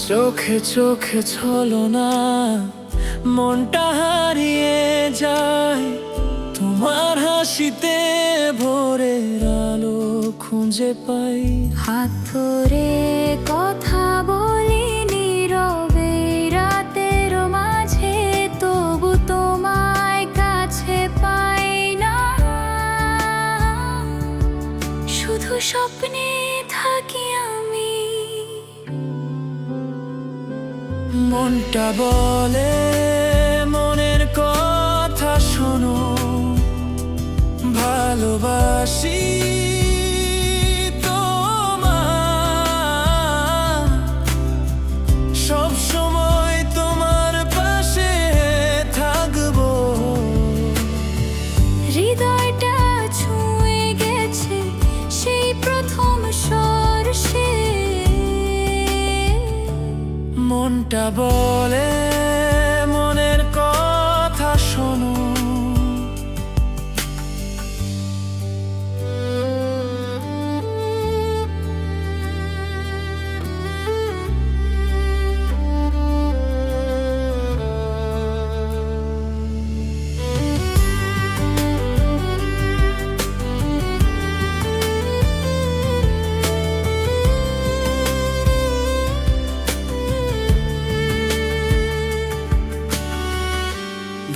চোখে চোখে ছলনা, মনটা হারিয়ে যায় তোমার হাসিতে। ভোরের আলো খুঁজে পাই, হাত ধরে কথা বলি নীরবে রাতের মাঝে, তবু তোমায় কাছে পাই না। শুধু স্বপ্নে থাকি আমি। মনটা বলে মনের কথা শোনো, ভালোবাসি তোমায়, সব সময় তোমার পাশে থাকবো। হৃদয়টা ছুঁয়ে গেছে সেই প্রথম স্পর্শে। মনটা বলে মনের কথা শোনো।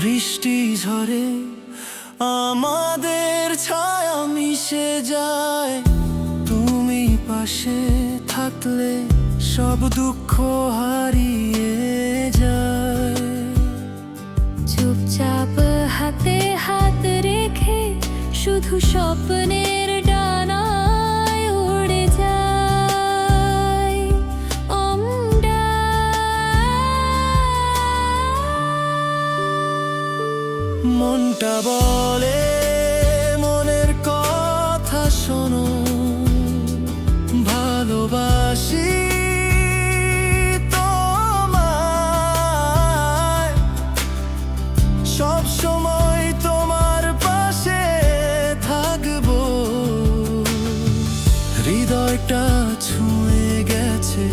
বৃষ্টি ঝরে আমাদের ছায়া মিশে যায়, তুমি পাশে থাকলে সব দুঃখ হারিয়ে যায়। চুপচাপ হাতে হাত রেখে শুধু স্বপ্নের ডানায় উড়ে যায় আমরা। মনটা বলে মনের কথা শোনো, ভালোবাসি তোমায়, সব সময় তোমার পাশে থাকবো। হৃদয়টা ছুঁয়ে গেছে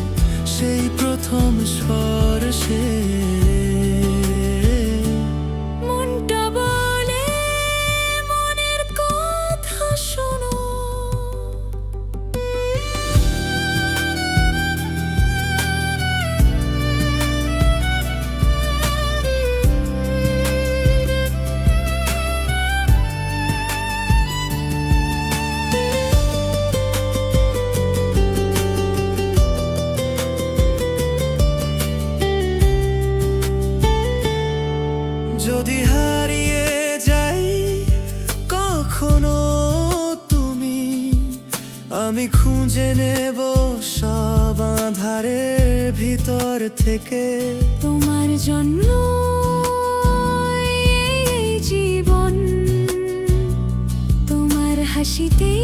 সেই প্রথম স্পর্শে। মনটা বলে মনের কথা শোনো। যদি হারিয়ে যাই কখনো তুমি, আমি খুঁজে নেব সব আঁধারের ভিতর থেকে। তোমার জন্য এই জীবন, তোমার হাসিতে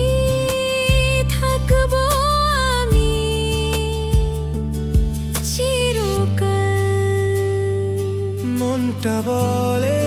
থাকবো আমি চিরকাল। মনটা বলে